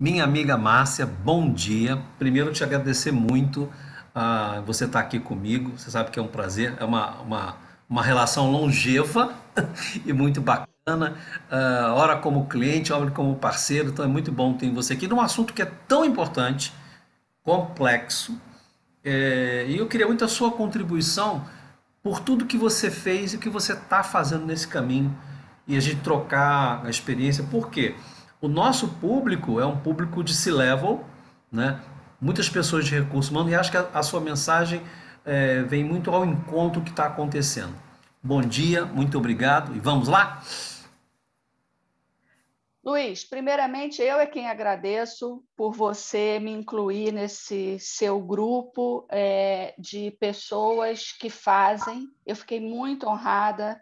Minha amiga Márcia, bom dia. Primeiro, te agradecer muito você estar aqui comigo. Você sabe que é um prazer, é uma relação longeva e muito bacana. Ora como cliente, ora como parceiro, então é muito bom ter você aqui num assunto que é tão importante, complexo. E eu queria muito a sua contribuição por tudo que você fez e que você está fazendo nesse caminho e a gente trocar a experiência. Por quê? O nosso público é um público de C-level, né? Muitas pessoas de recursos humanos e acho que a sua mensagem vem muito ao encontro do que está acontecendo. Bom dia, muito obrigado e vamos lá? Luiz, primeiramente eu é quem agradeço por você me incluir nesse seu grupo de pessoas que fazem. Eu fiquei muito honrada,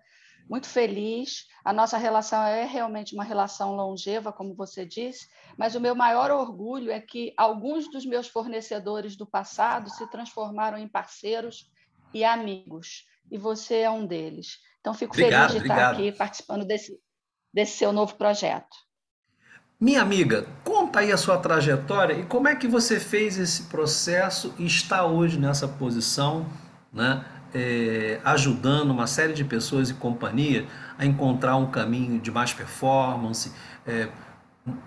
muito feliz. A nossa relação é realmente uma relação longeva, como você disse, mas o meu maior orgulho é que alguns dos meus fornecedores do passado se transformaram em parceiros e amigos, e você é um deles. Então, fico feliz Obrigado, de estar obrigado. aqui participando desse seu novo projeto. Minha amiga, conta aí a sua trajetória e como é que você fez esse processo e está hoje nessa posição, né? Ajudando uma série de pessoas e companhias a encontrar um caminho de mais performance, é,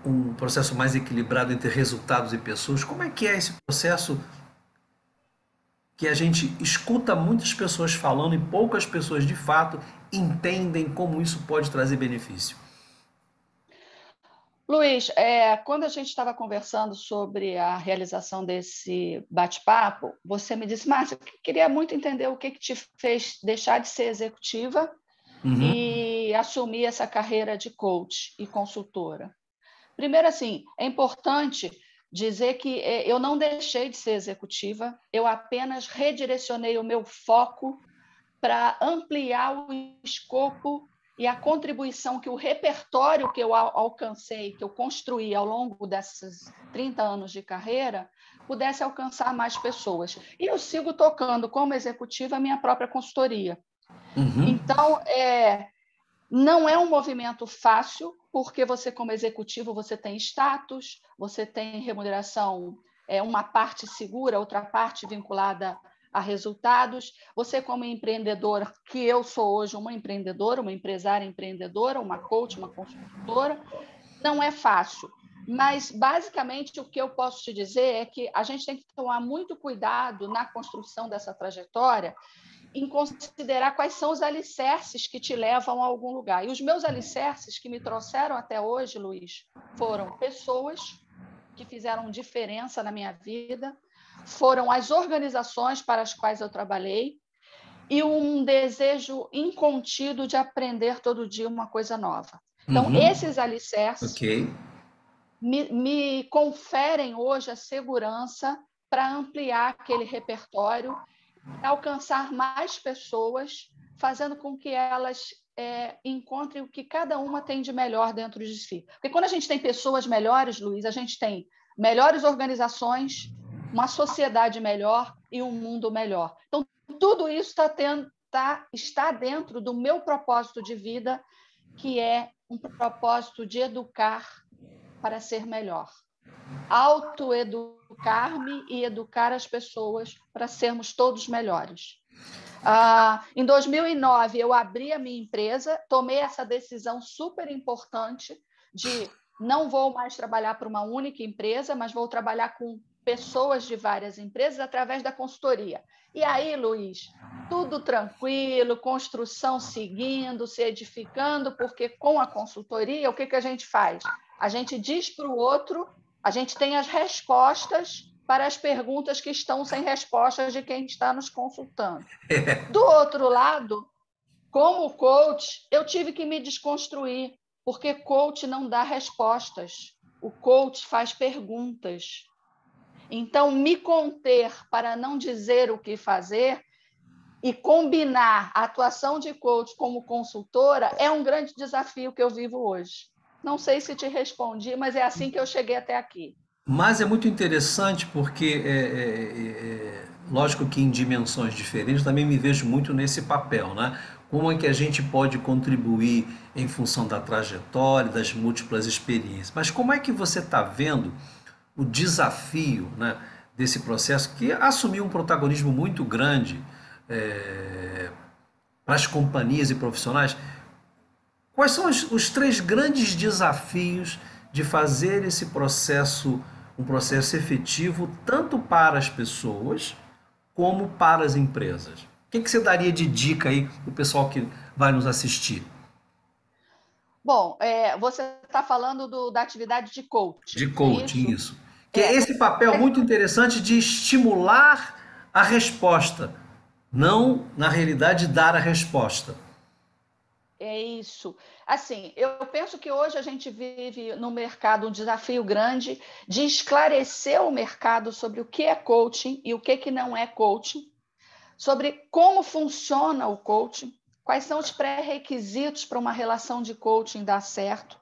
um processo mais equilibrado entre resultados e pessoas. Como é que é esse processo que a gente escuta muitas pessoas falando e poucas pessoas de fato entendem como isso pode trazer benefício? Luiz, quando a gente estava conversando sobre a realização desse bate-papo, você me disse, Márcia, eu queria muito entender o que te fez deixar de ser executiva Uhum, e assumir essa carreira de coach e consultora. Primeiro, assim, é importante dizer que eu não deixei de ser executiva, eu apenas redirecionei o meu foco para ampliar o escopo e a contribuição que o repertório que eu alcancei, que eu construí ao longo desses 30 anos de carreira, pudesse alcançar mais pessoas. E eu sigo tocando como executiva a minha própria consultoria. uhum. Então, não é um movimento fácil, porque você, como executivo, você tem status, você tem remuneração, uma parte segura, outra parte vinculada a resultados. Você, como empreendedora, que eu sou hoje uma empreendedora, uma empresária empreendedora, uma coach, uma consultora, não é fácil. Mas, basicamente, o que eu posso te dizer é que a gente tem que tomar muito cuidado na construção dessa trajetória em considerar quais são os alicerces que te levam a algum lugar. E os meus alicerces que me trouxeram até hoje, Luiz, foram pessoas que fizeram diferença na minha vida, foram as organizações para as quais eu trabalhei e um desejo incontido de aprender todo dia uma coisa nova. Então, Uhum. esses alicerces Ok. me conferem hoje a segurança para ampliar aquele repertório, alcançar mais pessoas, fazendo com que elas encontrem o que cada uma tem de melhor dentro de si. Porque quando a gente tem pessoas melhores, Luiz, a gente tem melhores organizações, uma sociedade melhor e um mundo melhor. Então, tudo isso está dentro do meu propósito de vida, que é um propósito de educar para ser melhor. Autoeducar-me e educar as pessoas para sermos todos melhores. Em 2009, eu abri a minha empresa, tomei essa decisão super importante de não vou mais trabalhar para uma única empresa, mas vou trabalhar com pessoas de várias empresas através da consultoria. E aí, Luiz, tudo tranquilo, construção seguindo, se edificando, porque com a consultoria, o que a gente faz? A gente diz para o outro, a gente tem as respostas para as perguntas que estão sem respostas de quem está nos consultando. Do outro lado, como coach, eu tive que me desconstruir, porque coach não dá respostas, o coach faz perguntas. Então, me conter para não dizer o que fazer e combinar a atuação de coach como consultora é um grande desafio que eu vivo hoje. Não sei se te respondi, mas é assim que eu cheguei até aqui. Mas é muito interessante porque, lógico que em dimensões diferentes, também me vejo muito nesse papel, né? como é que a gente pode contribuir em função da trajetória, das múltiplas experiências. Mas como é que você está vendo o desafio, né, desse processo que assumiu um protagonismo muito grande para as companhias e profissionais? Quais são os três grandes desafios de fazer esse processo um processo efetivo tanto para as pessoas como para as empresas? O que você daria de dica aí para o pessoal que vai nos assistir? Bom, você está falando da atividade de De coaching, não é coaching, isso? isso. Que é É, esse papel muito interessante de estimular a resposta, não, na realidade, dar a resposta. é isso. Assim, eu penso que hoje a gente vive no mercado um desafio grande de esclarecer o mercado sobre o que é coaching e o que não é coaching, sobre como funciona o coaching, quais são os pré-requisitos para uma relação de coaching dar certo.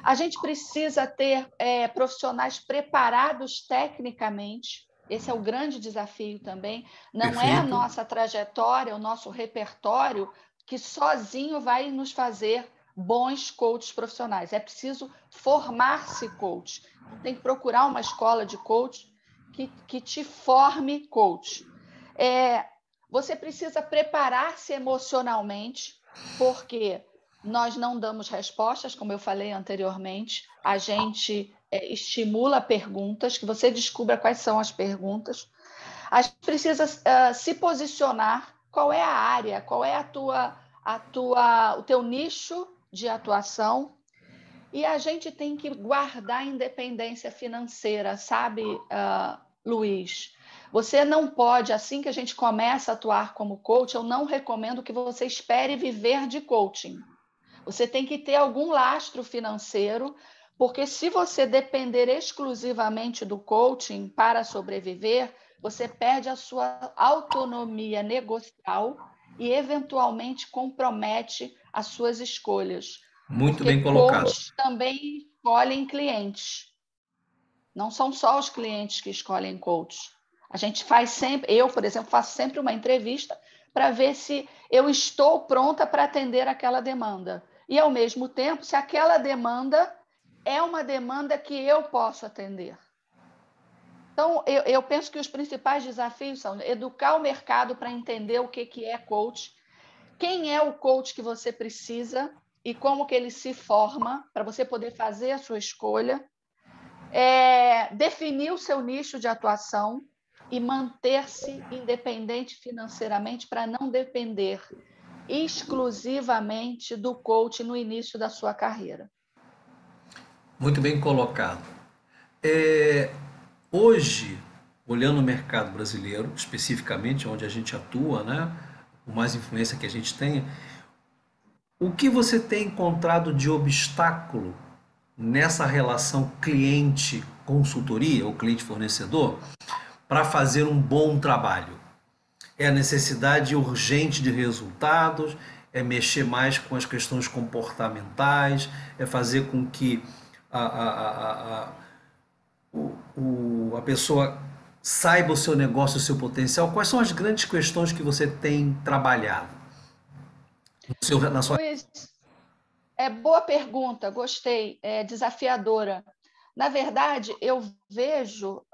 A gente precisa ter profissionais preparados tecnicamente. Esse é o grande desafio também. Não é a Perfeito? nossa trajetória, o nosso repertório que sozinho vai nos fazer bons coaches profissionais. É preciso formar-se coach. Tem que procurar uma escola de coach que te forme coach. Você precisa preparar-se emocionalmente, porque nós não damos respostas, como eu falei anteriormente, a gente estimula perguntas, que você descubra quais são as perguntas. A gente precisa se posicionar, qual é a área, qual é o teu nicho de atuação, e a gente tem que guardar a independência financeira, sabe, Luiz? Você não pode, assim que a gente começa a atuar como coach, eu não recomendo que você espere viver de coaching. Você tem que ter algum lastro financeiro, porque se você depender exclusivamente do coaching para sobreviver, você perde a sua autonomia negocial e, eventualmente, compromete as suas escolhas. Muito Porque bem colocado. coaches também escolhem clientes. Não são só os clientes que escolhem coach. A gente faz sempre, eu, por exemplo, faço sempre uma entrevista para ver se eu estou pronta para atender aquela demanda. E, ao mesmo tempo, se aquela demanda é uma demanda que eu posso atender. Então, eu penso que os principais desafios são educar o mercado para entender o que é coach, quem é o coach que você precisa e como que ele se forma para você poder fazer a sua escolha, definir o seu nicho de atuação e manter-se independente financeiramente para não depender exclusivamente do coach no início da sua carreira. Muito bem colocado. É, hoje, olhando o mercado brasileiro, especificamente onde a gente atua, né, com mais influência que a gente tem, o que você tem encontrado de obstáculo nessa relação cliente-consultoria ou cliente-fornecedor para fazer um bom trabalho? É a necessidade urgente de resultados, é mexer mais com as questões comportamentais, é fazer com que a pessoa saiba o seu negócio, o seu potencial. Quais são as grandes questões que você tem trabalhado na sua... Luiz, boa pergunta, gostei, é desafiadora. Na verdade, eu vejo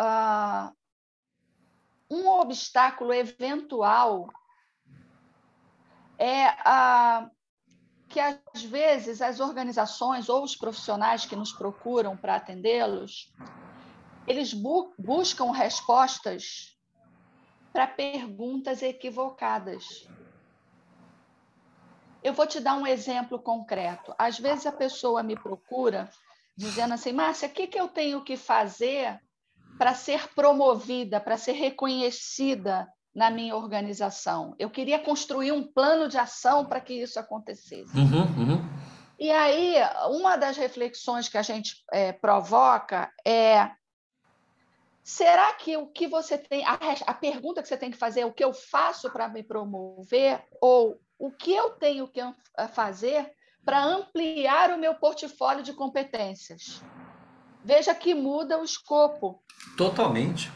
um obstáculo eventual que, às vezes, as organizações ou os profissionais que nos procuram para atendê-los, eles buscam respostas para perguntas equivocadas. Eu vou te dar um exemplo concreto. Às vezes a pessoa me procura dizendo assim, Márcia, o que eu tenho que fazer para ser promovida, para ser reconhecida na minha organização? Eu queria construir um plano de ação para que isso acontecesse. Uhum. E aí, uma das reflexões que a gente provoca é: será que o que você tem, a pergunta que você tem que fazer é o que eu faço para me promover, ou o que eu tenho que fazer para ampliar o meu portfólio de competências? Veja que muda o escopo. Totalmente.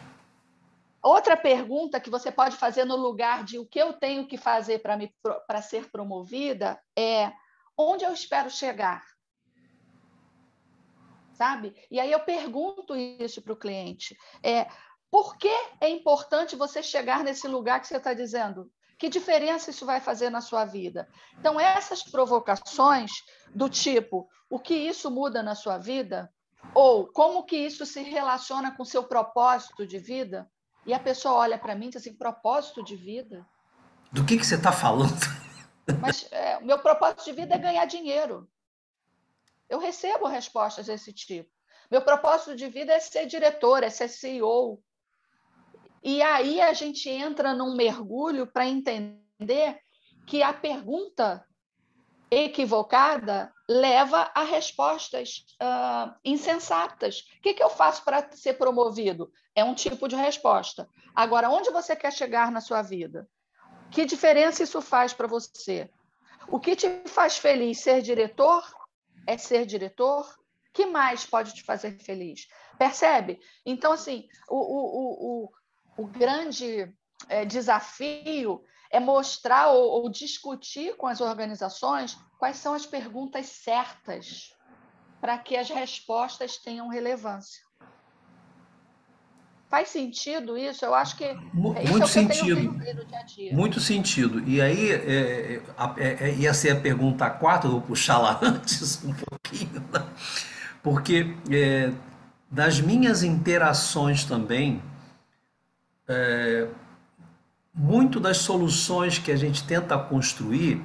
Outra pergunta que você pode fazer no lugar de o que eu tenho que fazer para ser promovida é onde eu espero chegar, sabe? E aí eu pergunto isso para o cliente. Por que é importante você chegar nesse lugar que você está dizendo? Que diferença isso vai fazer na sua vida? Então, essas provocações do tipo, o que isso muda na sua vida? Ou como que isso se relaciona com o seu propósito de vida? E a pessoa olha para mim e diz assim, propósito de vida? Do que você está falando? Mas o meu propósito de vida é ganhar dinheiro. Eu recebo respostas desse tipo. Meu propósito de vida é ser diretor, é ser CEO. E aí a gente entra num mergulho para entender que a pergunta equivocada leva a respostas insensatas. O que eu faço para ser promovido? É um tipo de resposta. Agora, onde você quer chegar na sua vida? Que diferença isso faz para você? O que te faz feliz? Ser diretor? É ser diretor? O que mais pode te fazer feliz? Percebe? Então, assim, o grande desafio é mostrar ou discutir com as organizações quais são as perguntas certas para que as respostas tenham relevância. Faz sentido isso? Eu acho que isso é Muito o que eu tenho sentido. visto aí no dia a dia. Muito sentido. E aí, ia ser a pergunta 4, eu vou puxar lá antes um pouquinho, né? Porque das minhas interações também, muito das soluções que a gente tenta construir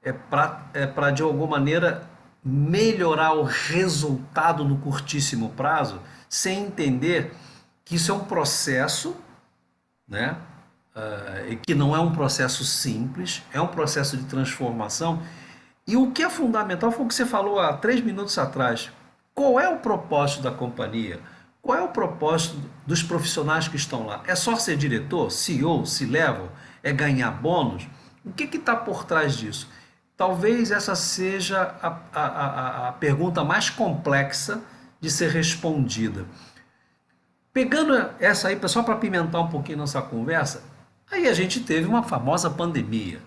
é para de alguma maneira melhorar o resultado no curtíssimo prazo, sem entender que isso é um processo, né? E que não é um processo simples, é um processo de transformação. E o que é fundamental foi o que você falou há 3 minutos atrás. Qual é o propósito da companhia? Qual é o propósito dos profissionais que estão lá? É só ser diretor, CEO, C-level? É ganhar bônus? O que está por trás disso? Talvez essa seja a pergunta mais complexa de ser respondida. Pegando essa aí, pessoal, para pimentar um pouquinho nossa conversa, aí a gente teve uma famosa pandemia,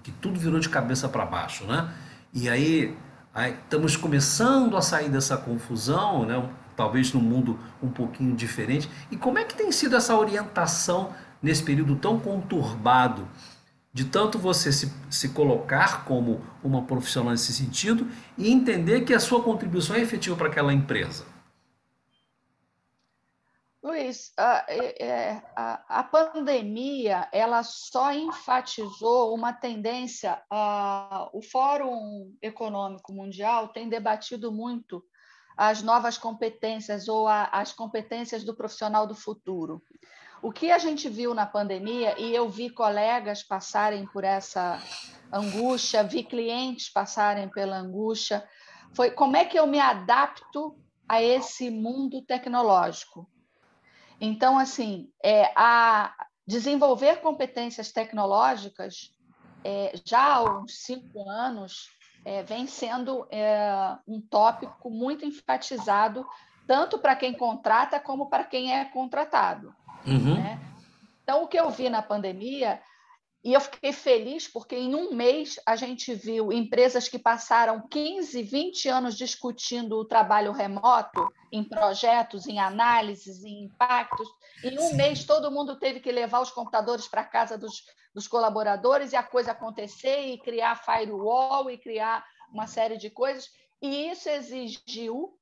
que tudo virou de cabeça para baixo, né? E aí estamos começando a sair dessa confusão, né? Talvez num mundo um pouquinho diferente. E como é que tem sido essa orientação nesse período tão conturbado, de tanto você se colocar como uma profissional nesse sentido e entender que a sua contribuição é efetiva para aquela empresa? Luiz, a pandemia ela só enfatizou uma tendência. O Fórum Econômico Mundial tem debatido muito as novas competências ou as competências do profissional do futuro. O que a gente viu na pandemia, e eu vi colegas passarem por essa angústia, vi clientes passarem pela angústia, foi como é que eu me adapto a esse mundo tecnológico. Então, assim, a desenvolver competências tecnológicas já há uns 5 anos vem sendo um tópico muito enfatizado, tanto para quem contrata como para quem é contratado, Uhum. né? Então, o que eu vi na pandemia e eu fiquei feliz porque em um mês a gente viu empresas que passaram 15, 20 anos discutindo o trabalho remoto em projetos, em análises, em impactos. Em um mês todo mundo teve que levar os computadores para a casa dos colaboradores e a coisa acontecer e criar firewall e criar uma série de coisas. E isso exigiu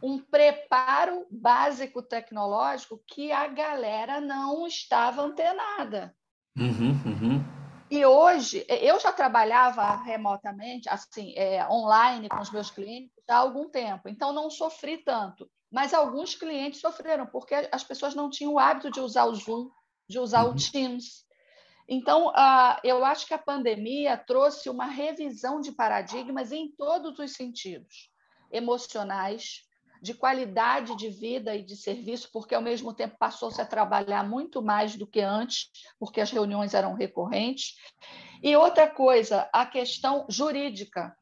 um preparo básico tecnológico que a galera não estava antenada. Uhum, uhum. E hoje, eu já trabalhava remotamente, assim, online com os meus clientes há algum tempo, então não sofri tanto. Mas alguns clientes sofreram, porque as pessoas não tinham o hábito de usar o Zoom, de usar o Teams. Então, eu acho que a pandemia trouxe uma revisão de paradigmas em todos os sentidos, emocionais, de qualidade de vida e de serviço, porque ao mesmo tempo passou-se a trabalhar muito mais do que antes, porque as reuniões eram recorrentes. E outra coisa, a questão jurídica.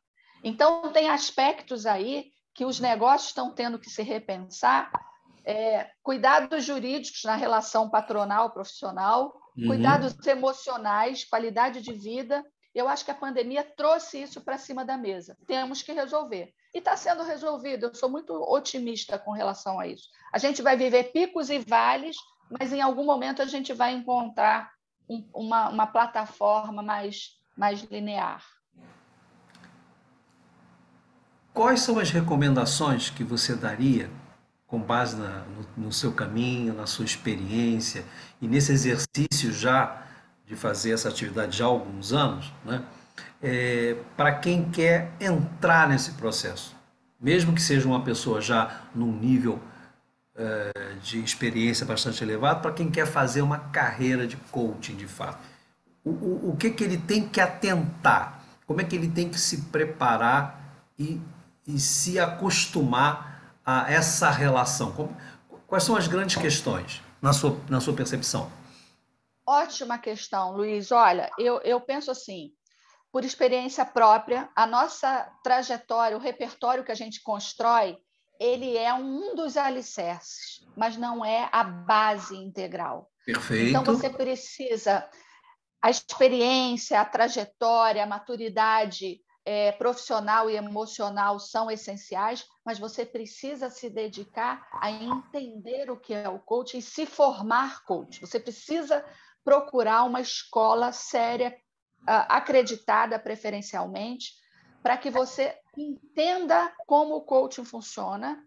Então, tem aspectos aí que os negócios estão tendo que se repensar, cuidados jurídicos na relação patronal-profissional, cuidados emocionais, qualidade de vida. Eu acho que a pandemia trouxe isso para cima da mesa. Temos que resolver. E está sendo resolvido. Eu sou muito otimista com relação a isso. A gente vai viver picos e vales, mas em algum momento a gente vai encontrar uma plataforma mais linear. Quais são as recomendações que você daria com base no seu caminho, na sua experiência e nesse exercício já de fazer essa atividade já há alguns anos, né? Para quem quer entrar nesse processo, mesmo que seja uma pessoa já num nível de experiência bastante elevado, para quem quer fazer uma carreira de coaching de fato. O que ele tem que atentar? Como é que ele tem que se preparar e se acostumar a essa relação? Quais são as grandes questões na sua percepção? Ótima questão, Luiz. Olha, eu penso assim, por experiência própria, a nossa trajetória, o repertório que a gente constrói, ele é um dos alicerces, mas não é a base integral. Então, Perfeito. você precisa... A experiência, a trajetória, a maturidade profissional e emocional são essenciais, mas você precisa se dedicar a entender o que é o coaching e se formar coach. Você precisa procurar uma escola séria, acreditada preferencialmente, para que você entenda como o coaching funciona,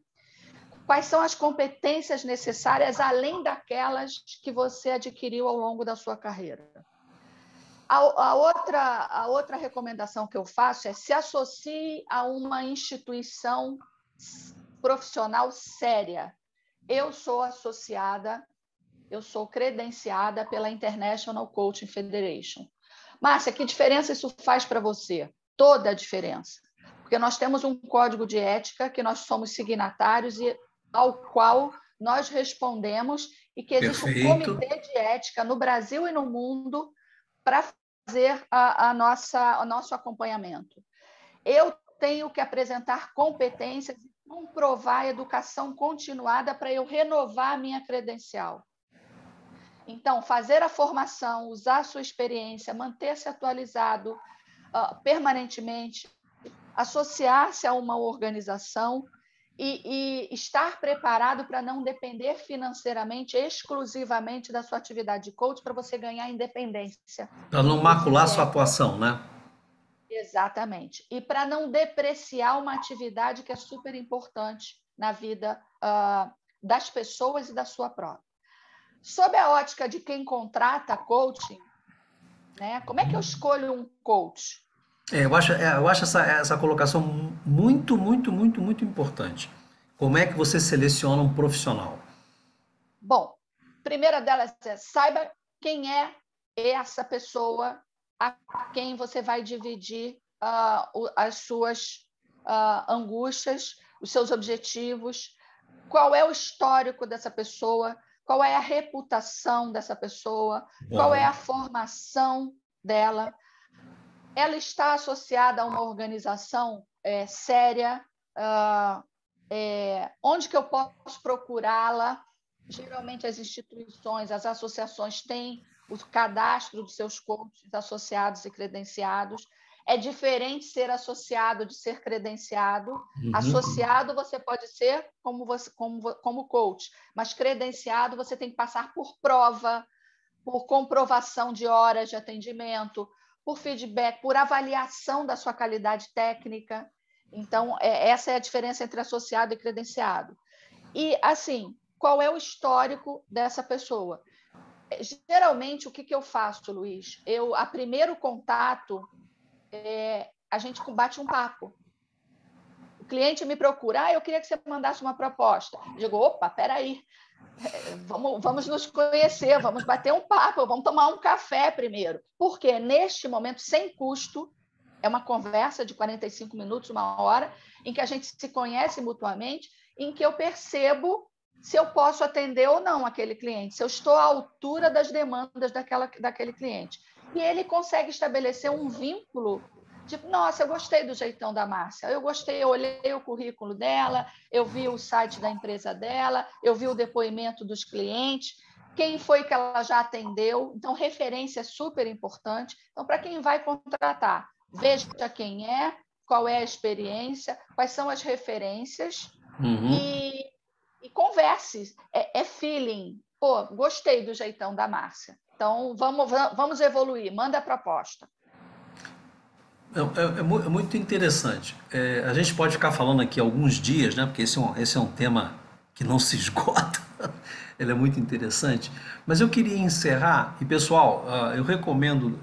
quais são as competências necessárias, além daquelas que você adquiriu ao longo da sua carreira. A outra recomendação que eu faço é se associe a uma instituição profissional séria. Eu sou associada, eu sou credenciada pela International Coaching Federation. Márcia, que diferença isso faz para você? Toda a diferença. Porque nós temos um código de ética que nós somos signatários e ao qual nós respondemos e que existe um comitê de ética no Brasil e no mundo para fazer o nosso acompanhamento. Eu tenho que apresentar competências e comprovar a educação continuada para eu renovar a minha credencial. Então, fazer a formação, usar a sua experiência, manter-se atualizado permanentemente, associar-se a uma organização e estar preparado para não depender financeiramente, exclusivamente da sua atividade de coach, para você ganhar independência. Para não macular sua atuação, né? Exatamente. E para não depreciar uma atividade que é super importante na vida das pessoas e da sua própria. Sob a ótica de quem contrata coaching, né, como é que eu escolho um coach? Eu acho essa colocação muito, muito, muito, muito importante. Como é que você seleciona um profissional? Bom, a primeira delas é saiba quem é essa pessoa a quem você vai dividir as suas angústias, os seus objetivos, qual é o histórico dessa pessoa, qual é a reputação dessa pessoa, qual é a formação dela. Ela está associada a uma organização séria? Onde que eu posso procurá-la? Geralmente as instituições, as associações têm o cadastro dos seus coaches associados e credenciados. É diferente ser associado de ser credenciado. Associado você pode ser como coach, mas credenciado você tem que passar por prova, por comprovação de horas de atendimento, por feedback, por avaliação da sua qualidade técnica. Então, essa é a diferença entre associado e credenciado. E, assim, qual é o histórico dessa pessoa? Geralmente, o que eu faço, Luiz? A primeiro contato, a gente bate um papo. O cliente me procura, eu queria que você mandasse uma proposta. Eu digo, opa, peraí, vamos nos conhecer, vamos bater um papo, vamos tomar um café primeiro. Porque, neste momento, sem custo, é uma conversa de 45 minutos, uma hora, em que a gente se conhece mutuamente, em que eu percebo se eu posso atender ou não aquele cliente, se eu estou à altura das demandas daquele cliente. E ele consegue estabelecer um vínculo Nossa, eu gostei do jeitão da Márcia, eu gostei, eu olhei o currículo dela, eu vi o site da empresa dela, eu vi o depoimento dos clientes, quem foi que ela já atendeu. Então, referência é super importante. Então, para quem vai contratar, veja quem é, qual é a experiência, quais são as referências Uhum. e converse. É feeling. Pô, gostei do jeitão da Márcia. Então, vamos evoluir, manda a proposta. É muito interessante. A gente pode ficar falando aqui alguns dias, né? Porque esse é um tema que não se esgota. Ele é muito interessante. Mas eu queria encerrar. E pessoal, eu recomendo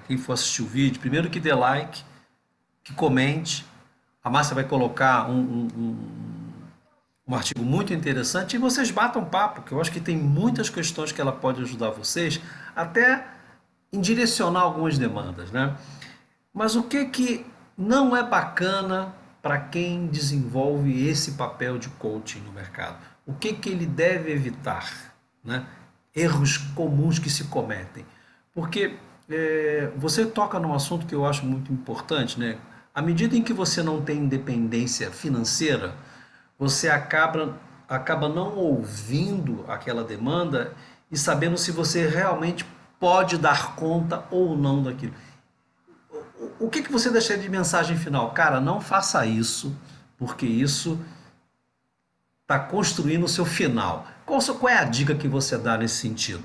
quem for assistir o vídeo, primeiro que dê like, que comente. A Márcia vai colocar um artigo muito interessante e vocês batam papo, que eu acho que tem muitas questões que ela pode ajudar vocês, até em direcionar algumas demandas, né? Mas o que que não é bacana para quem desenvolve esse papel de coaching no mercado? O que que ele deve evitar, né? Erros comuns que se cometem. Porque você toca num assunto que eu acho muito importante, né? À medida em que você não tem independência financeira, você acaba não ouvindo aquela demanda e sabendo se você realmente pode dar conta ou não daquilo. O que que você deixaria de mensagem final? Cara, não faça isso, porque isso está construindo o seu final. Qual é a dica que você dá nesse sentido?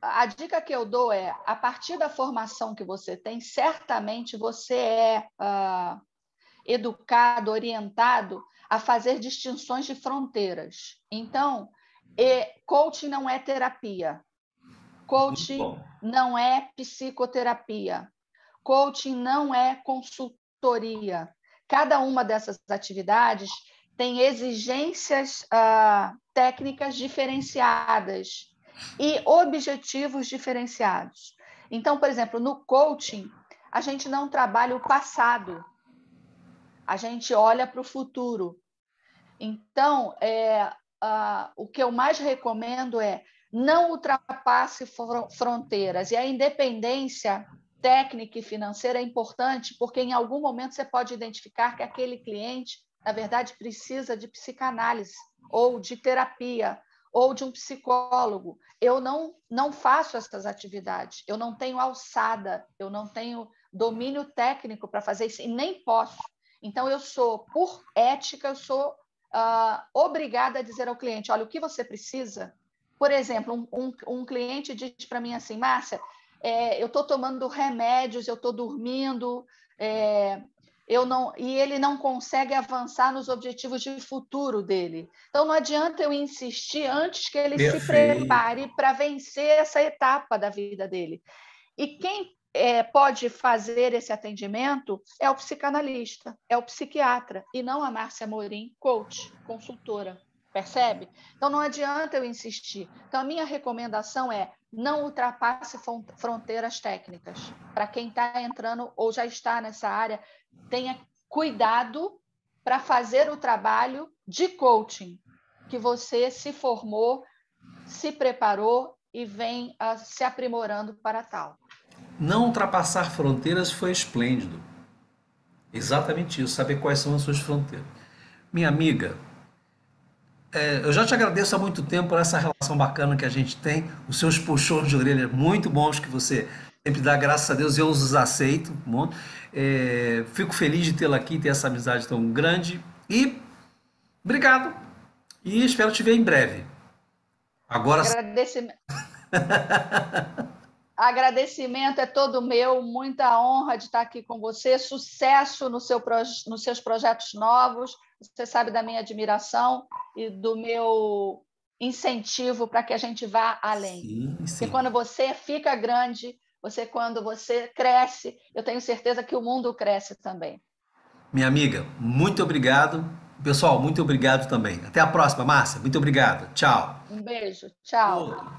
A dica que eu dou é, a partir da formação que você tem, certamente você é educado, orientado a fazer distinções de fronteiras. Então, coaching não é terapia, Muito coaching bom. não é psicoterapia, coaching não é consultoria. Cada uma dessas atividades tem exigências técnicas diferenciadas e objetivos diferenciados. Então, por exemplo, no coaching, a gente não trabalha o passado, a gente olha para o futuro. Então, o que eu mais recomendo é não ultrapasse fronteiras. E a independência técnica e financeira é importante, porque em algum momento você pode identificar que aquele cliente, na verdade, precisa de psicanálise, ou de terapia, ou de um psicólogo. Eu não faço essas atividades, eu não tenho alçada, eu não tenho domínio técnico para fazer isso, e nem posso. Então, eu sou, por ética, eu sou obrigada a dizer ao cliente, olha, o que você precisa? Por exemplo, um cliente diz para mim assim, Márcia, eu estou tomando remédios, eu estou dormindo, e ele não consegue avançar nos objetivos de futuro dele. Então, não adianta eu insistir antes que ele se Perfeito. prepare para vencer essa etapa da vida dele. E quem pode fazer esse atendimento é o psicanalista, é o psiquiatra, e não a Márcia Morim, coach, consultora. Percebe? Então, não adianta eu insistir. Então, a minha recomendação é não ultrapasse fronteiras técnicas. Para quem está entrando ou já está nessa área, tenha cuidado para fazer o trabalho de coaching que você se formou, se preparou e vem se aprimorando para tal. Não ultrapassar fronteiras foi esplêndido. Exatamente isso, saber quais são as suas fronteiras. Minha amiga, eu já te agradeço há muito tempo por essa relação bacana que a gente tem, os seus puxões de orelha muito bons que você sempre dá, graças a Deus, eu os aceito. Muito. Fico feliz de tê-la aqui, ter essa amizade tão grande e obrigado. E espero te ver em breve. Agora, Agradecimento. Agradecimento é todo meu, muita honra de estar aqui com você, sucesso nos seus projetos novos, você sabe da minha admiração e do meu incentivo para que a gente vá além. sim, Porque sim. quando você fica grande, quando você cresce, eu tenho certeza que o mundo cresce também. Minha amiga, muito obrigado. Pessoal, muito obrigado também. Até a próxima, Márcia. Muito obrigado. Tchau. Um beijo, tchau.